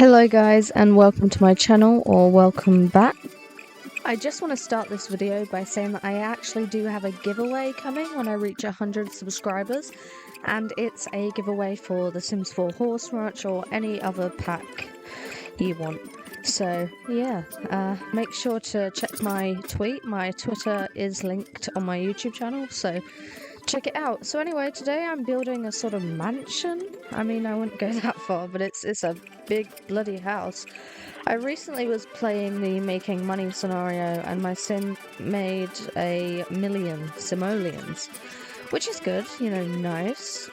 Hello guys and welcome to my channel, or welcome back. I just want to start this video by saying that I actually do have a giveaway coming when I reach 100 subscribers, and it's a giveaway for The Sims 4 Horse Ranch or any other pack you want. So yeah, make sure to check my tweet. My Twitter is linked on my YouTube channel, so check it out. So anyway, today I'm building a sort of mansion. I mean, I wouldn't go that far, but it's a big bloody house. I recently was playing the making money scenario, and my sim made a million simoleons, which is good, you know, nice.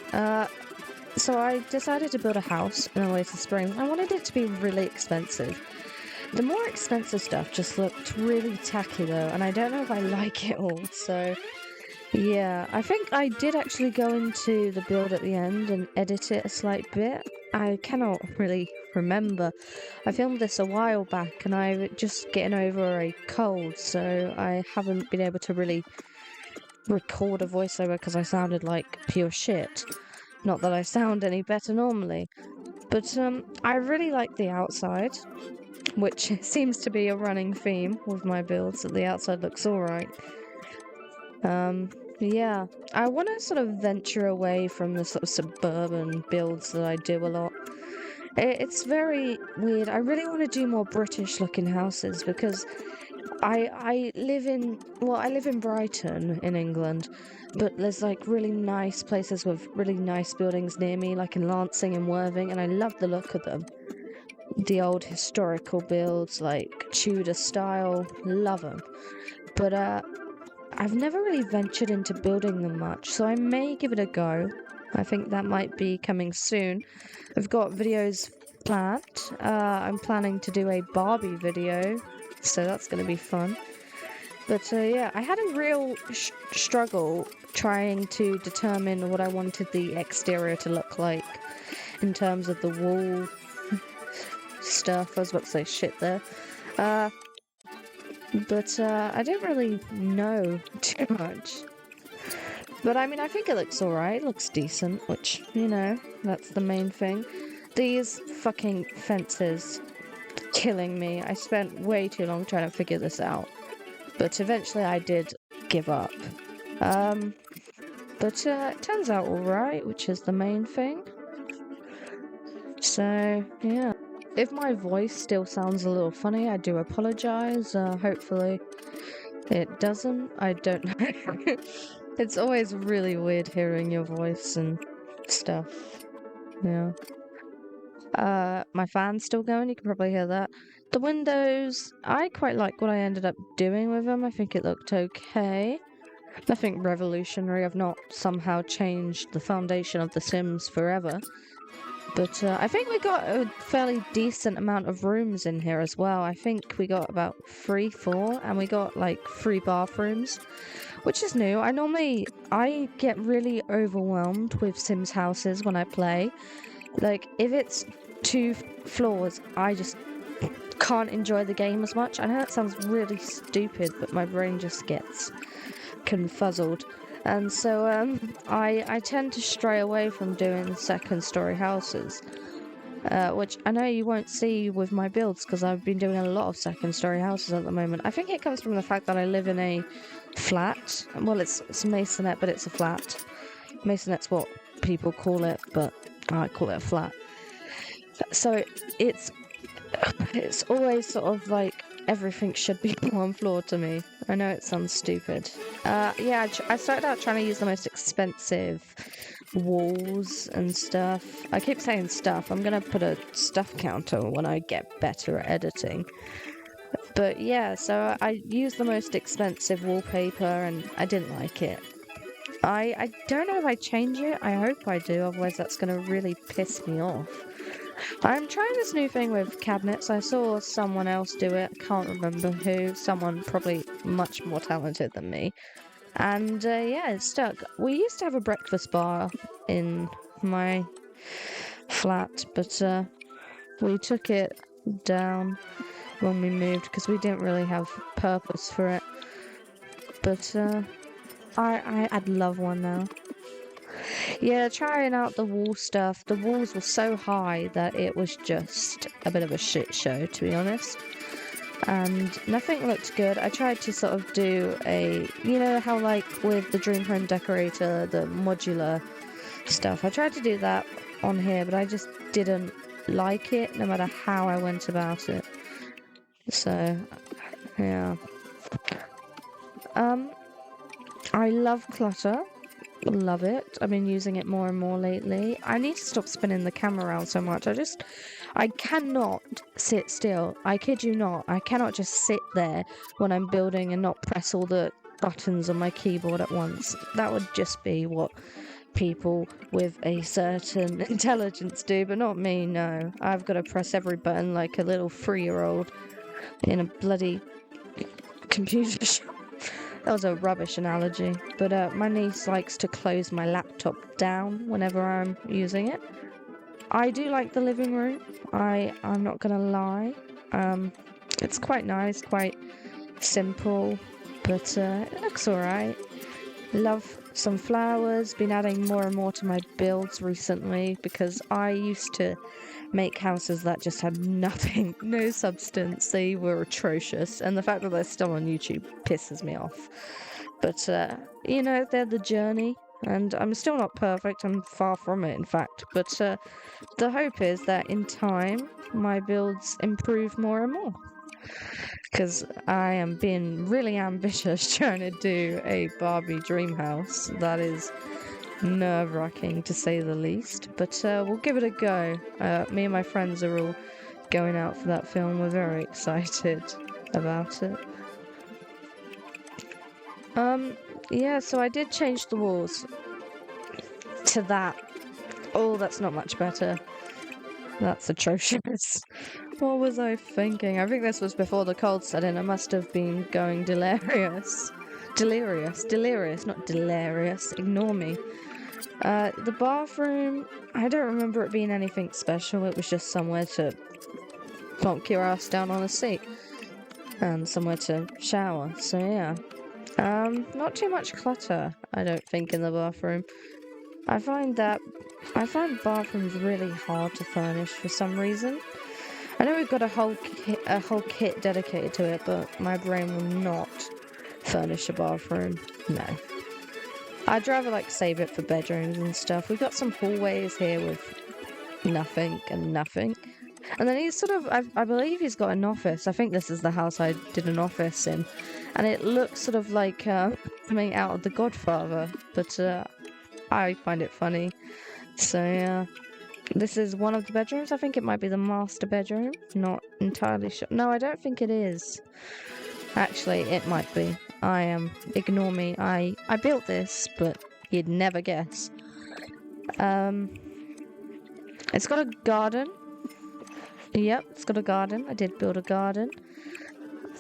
So I decided to build a house in Oasis Springs. I wanted it to be really expensive. The more expensive stuff just looked really tacky though, and I don't know if I like it all, so yeah, I think I did actually go into the build at the end and edit it a slight bit. I cannot really remember. I filmed this a while back and I'm just getting over a cold, so I haven't been able to really record a voiceover because I sounded like pure shit. Not that I sound any better normally. But I really like the outside, which seems to be a running theme with my builds, that the outside looks alright. Yeah, I want to sort of venture away from the sort of suburban builds that I do a lot. It's very weird. I really want to do more British looking houses because I live in Brighton in England, but there's like really nice places with really nice buildings near me, like in Lancing and Worthing, and I love the look of them. The old historical builds, like Tudor style, love them. But I've never really ventured into building them much, so I may give it a go. I think that might be coming soon. I've got videos planned. I'm planning to do a Barbie video, so that's going to be fun. But yeah, I had a real struggle trying to determine what I wanted the exterior to look like in terms of the wall stuff. I was about to say shit there. But I don't really know too much. But I mean, I think it looks alright, looks decent, which, you know, that's the main thing. These fucking fences killing me. I spent way too long trying to figure this out. But eventually I did give up. But it turns out alright, which is the main thing. So, yeah. If my voice still sounds a little funny, I do apologize. Hopefully it doesn't. I don't know. It's always really weird hearing your voice and stuff. Yeah. My fan's still going, you can probably hear that. The windows, I quite like what I ended up doing with them. I think it looked okay. Nothing revolutionary. I've not somehow changed the foundation of The Sims forever. But I think we got a fairly decent amount of rooms in here as well. I think we got about 3, 4, and we got like 3 bathrooms, which is new. I get really overwhelmed with Sims houses when I play. Like, if it's 2 floors, I just can't enjoy the game as much. I know that sounds really stupid, but my brain just gets confuzzled. And so I tend to stray away from doing second story houses, which I know you won't see with my builds because I've been doing a lot of second story houses at the moment. I think it comes from the fact that I live in a flat. Well, it's masonette, but it's a flat. Masonette's what people call it, but I call it a flat. So it's always sort of like everything should be one floor to me. I know it sounds stupid. Yeah, I started out trying to use the most expensive walls and stuff. I keep saying stuff. I'm gonna put a stuff counter when I get better at editing. But yeah, so I used the most expensive wallpaper and I didn't like it. I don't know if I change it. I hope I do, otherwise that's gonna really piss me off. I'm trying this new thing with cabinets. I saw someone else do it. I can't remember who. Someone probably much more talented than me. And yeah, it stuck. We used to have a breakfast bar in my flat, but we took it down when we moved because we didn't really have purpose for it. But I'd love one now. Yeah, trying out the wall stuff. The walls were so high that it was just a bit of a shit show, to be honest. And nothing looked good. I tried to sort of do you know how like with the Dream Home Decorator, the modular stuff. I tried to do that on here, but I just didn't like it, no matter how I went about it. So, yeah. I love clutter. Love it. I've been using it more and more lately. I need to stop spinning the camera around so much. I cannot sit still. I kid you not. I cannot just sit there when I'm building and not press all the buttons on my keyboard at once. That would just be what people with a certain intelligence do, but not me, no. I've got to press every button like a little 3-year-old in a bloody computer shop. That was a rubbish analogy, but my niece likes to close my laptop down whenever I'm using it. I do like the living room. I'm not gonna lie. It's quite nice, quite simple, but it looks alright. Love some flowers. Been adding more and more to my builds recently because I used to make houses that just had nothing, no substance. They were atrocious, and the fact that they're still on YouTube pisses me off. But you know, they're the journey, and I'm still not perfect. I'm far from it, in fact. But the hope is that in time, my builds improve more and more. Because I am being really ambitious trying to do a Barbie dream house. That is nerve-wracking to say the least, but we'll give it a go. Me and my friends are all going out for that film. We're very excited about it. Yeah, so I did change the walls to that. Oh, that's not much better. That's atrocious. What was I thinking? I think this was before the cold set in. I must have been going delirious. Delirious, not delirious. Ignore me. The bathroom, I don't remember it being anything special. It was just somewhere to plonk your ass down on a seat and somewhere to shower. So yeah, not too much clutter, I don't think, in the bathroom. I find bathrooms really hard to furnish for some reason. I know we've got a whole kit dedicated to it, but my brain will not furnish a bathroom. No. I'd rather save it for bedrooms and stuff. We've got some hallways here with nothing and nothing. And then he's sort of, I believe he's got an office. I think this is the house I did an office in. And it looks sort of like coming out of The Godfather. But I find it funny. So yeah. This is one of the bedrooms. I think it might be the master bedroom. Not entirely sure. No, I don't think it is. Actually, it might be. Ignore me. I built this, but you'd never guess. It's got a garden. Yep, it's got a garden. I did build a garden.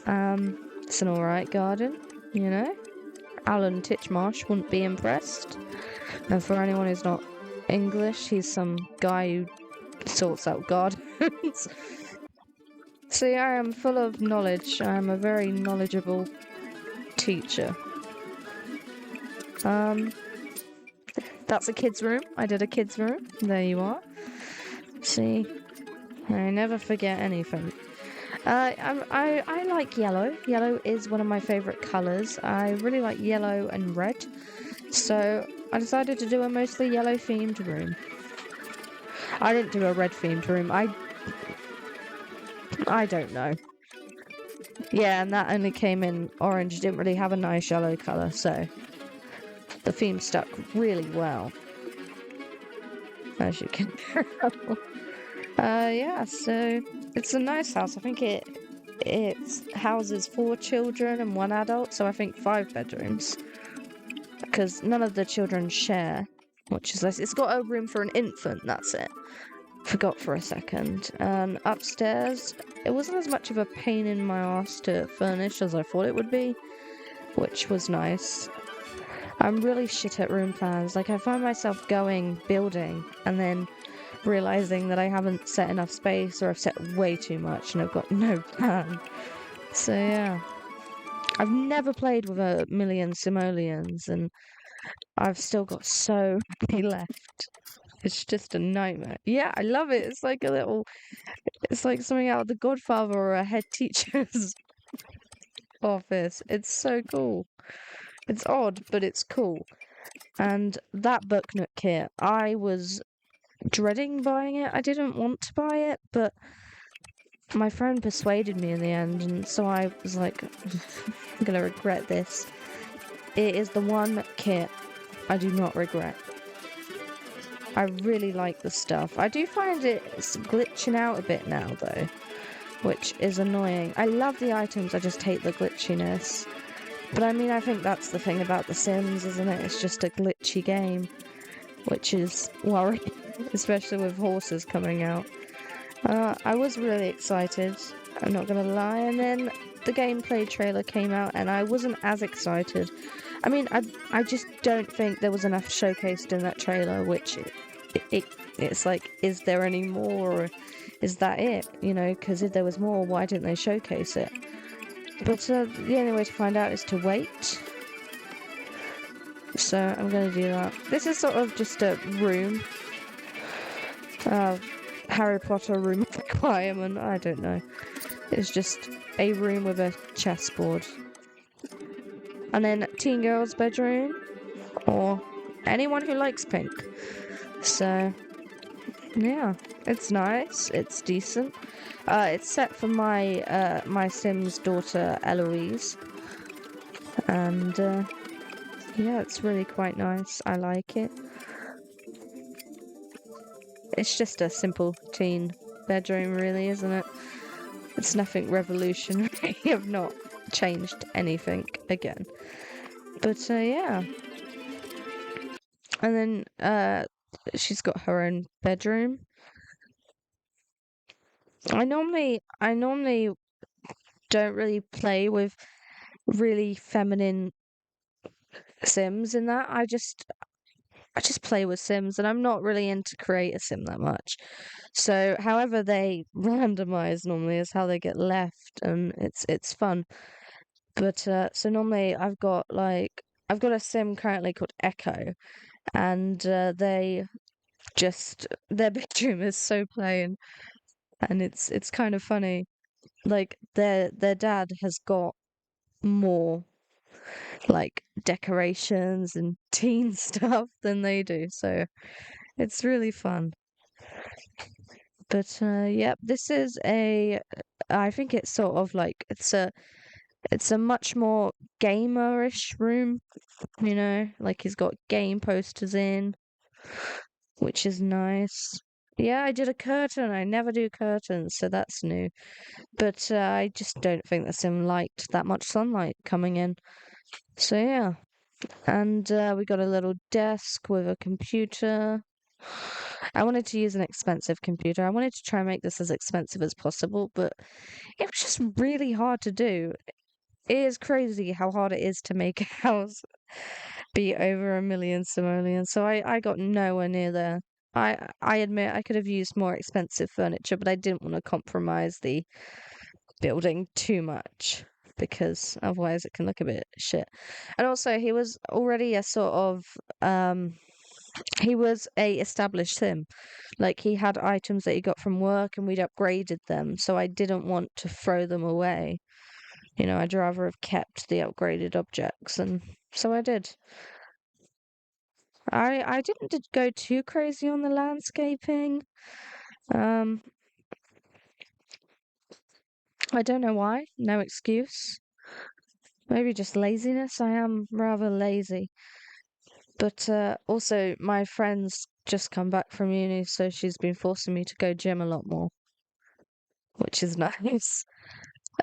It's an alright garden, you know. Alan Titchmarsh wouldn't be impressed. And for anyone who's not English, he's some guy who sorts out gardens. See, I am full of knowledge. I am a very knowledgeable teacher. That's a kid's room. I did a kid's room. There you are. See, I never forget anything. I like yellow. Yellow is one of my favourite colours. I really like yellow and red. So I decided to do a mostly yellow themed room. I didn't do a red themed room. I don't know. Yeah, and that only came in orange. It didn't really have a nice yellow colour, so the theme stuck really well, as you can tell. Yeah, so it's a nice house. I think it houses 4 children and 1 adult, so I think 5 bedrooms. Because none of the children share, which is nice. It's got a room for an infant, that's it. Forgot for a second. Upstairs, it wasn't as much of a pain in my ass to furnish as I thought it would be, which was nice. I'm really shit at room plans. I find myself building, and then realizing that I haven't set enough space, or I've set way too much and I've got no plan. So yeah. I've never played with a million simoleons, and I've still got so many left. It's just a nightmare. Yeah, I love it. It's like something out of The Godfather or a head teacher's office. It's so cool. It's odd, but it's cool. And that book nook kit, I was dreading buying it. I didn't want to buy it, but my friend persuaded me in the end, and so I was like, I'm gonna regret this. It is the one kit I do not regret. I really like the stuff. I do find it's glitching out a bit now, though, which is annoying. I love the items, I just hate the glitchiness. But I mean, I think that's the thing about The Sims, isn't it? It's just a glitchy game, which is worrying, especially with horses coming out. I was really excited, I'm not gonna lie, and then the gameplay trailer came out and I wasn't as excited. I mean, I just don't think there was enough showcased in that trailer, which it's like, is there any more, or is that it? You know, because if there was more, why didn't they showcase it? But the only way to find out is to wait. So I'm gonna do that. This is sort of just a room. Harry Potter room requirement, I don't know. It's just a room with a chessboard. And then teen girl's bedroom, or anyone who likes pink. So, yeah, it's nice, it's decent. It's set for my Sims daughter Eloise. And, yeah, it's really quite nice. I like it. It's just a simple teen bedroom, really, isn't it? It's nothing revolutionary. I've not changed anything again. But yeah. And then she's got her own bedroom. I normally don't really play with really feminine Sims in that. I just play with Sims, and I'm not really into create a Sim that much. So however they randomize normally is how they get left, and it's fun. But so normally I've got a sim currently called Echo, and their bedroom is so plain, and it's kind of funny. Like their dad has got more like decorations and teen stuff than they do, so it's really fun. But yep, this is I think it's sort of like it's a much more gamerish room, you know, like he's got game posters in, which is nice. Yeah, I did a curtain. I never do curtains, so that's new. But I just don't think the sim liked that much sunlight coming in. So yeah. And we got a little desk with a computer. I wanted to use an expensive computer. I wanted to try and make this as expensive as possible, but it was just really hard to do. It is crazy how hard it is to make a house be over 1 million simoleons. So I got nowhere near there. I admit I could have used more expensive furniture, but I didn't want to compromise the building too much because otherwise it can look a bit shit. And also he was already a sort of he was a established sim. Like he had items that he got from work and we'd upgraded them, so I didn't want to throw them away. You know, I'd rather have kept the upgraded objects, and so I did. I didn't go too crazy on the landscaping. Um, I don't know why. No excuse. Maybe just laziness. I am rather lazy. But also, my friend's just come back from uni, so she's been forcing me to go gym a lot more, which is nice.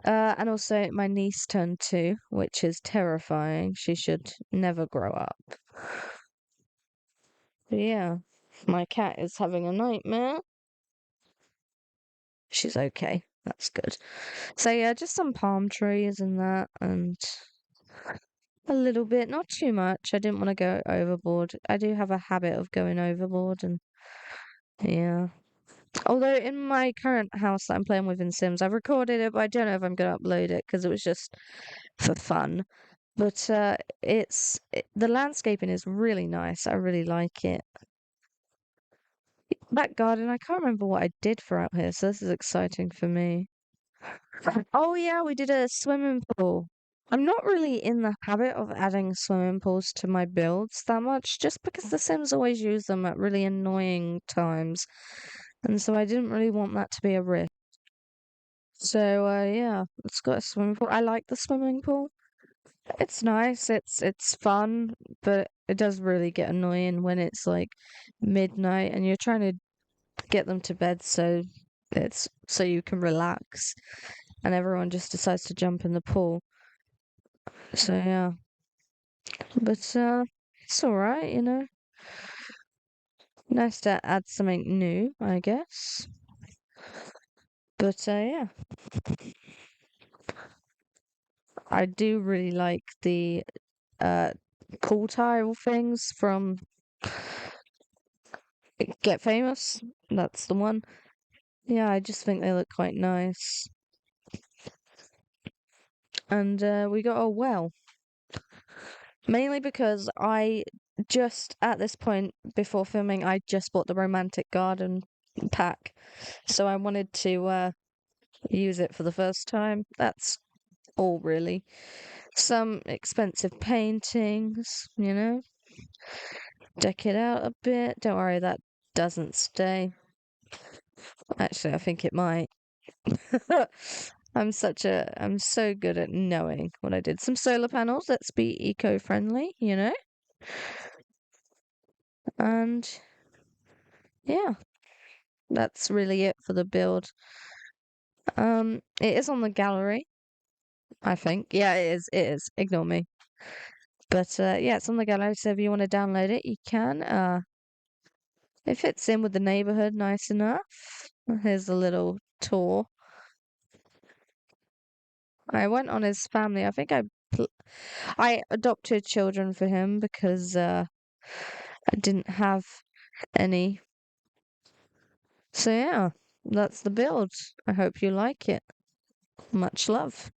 And also, my niece turned 2, which is terrifying. She should never grow up. But yeah, my cat is having a nightmare. She's okay. That's good. So yeah, just some palm trees and that, and a little bit, not too much. I didn't want to go overboard. I do have a habit of going overboard, and yeah. Although in my current house that I'm playing with in Sims, I've recorded it, but I don't know if I'm gonna upload it because it was just for fun. But the landscaping is really nice. I really like it. Back garden, I can't remember what I did for out here, so this is exciting for me. Oh yeah, we did a swimming pool. I'm not really in the habit of adding swimming pools to my builds that much, just because the Sims always use them at really annoying times. And so I didn't really want that to be a risk. So yeah, it's got a swimming pool. I like the swimming pool. It's nice, it's fun, but it does really get annoying when it's like midnight and you're trying to get them to bed so you can relax and everyone just decides to jump in the pool. So yeah. But it's all right, you know. Nice to add something new, I guess. But yeah, I do really like the uh pool tile things from Get Famous. That's the one. Yeah, I just think they look quite nice. And we got a well, mainly because I just at this point before filming, I just bought the romantic garden pack, so I wanted to use it for the first time. That's all really. Some expensive paintings, you know, deck it out a bit. Don't worry, that doesn't stay. Actually, I think it might. I'm so good at knowing what I did. Some solar panels, let's be eco-friendly, you know? And yeah, that's really it for the build. It is on the gallery, I think. Yeah, it is. It is. Ignore me. But yeah, it's on the gallery, so if you want to download it, you can. It fits in with the neighborhood nice enough. Here's a little tour. I went on his family. I adopted children for him because I didn't have any. So yeah, that's the build. I hope you like it. Much love.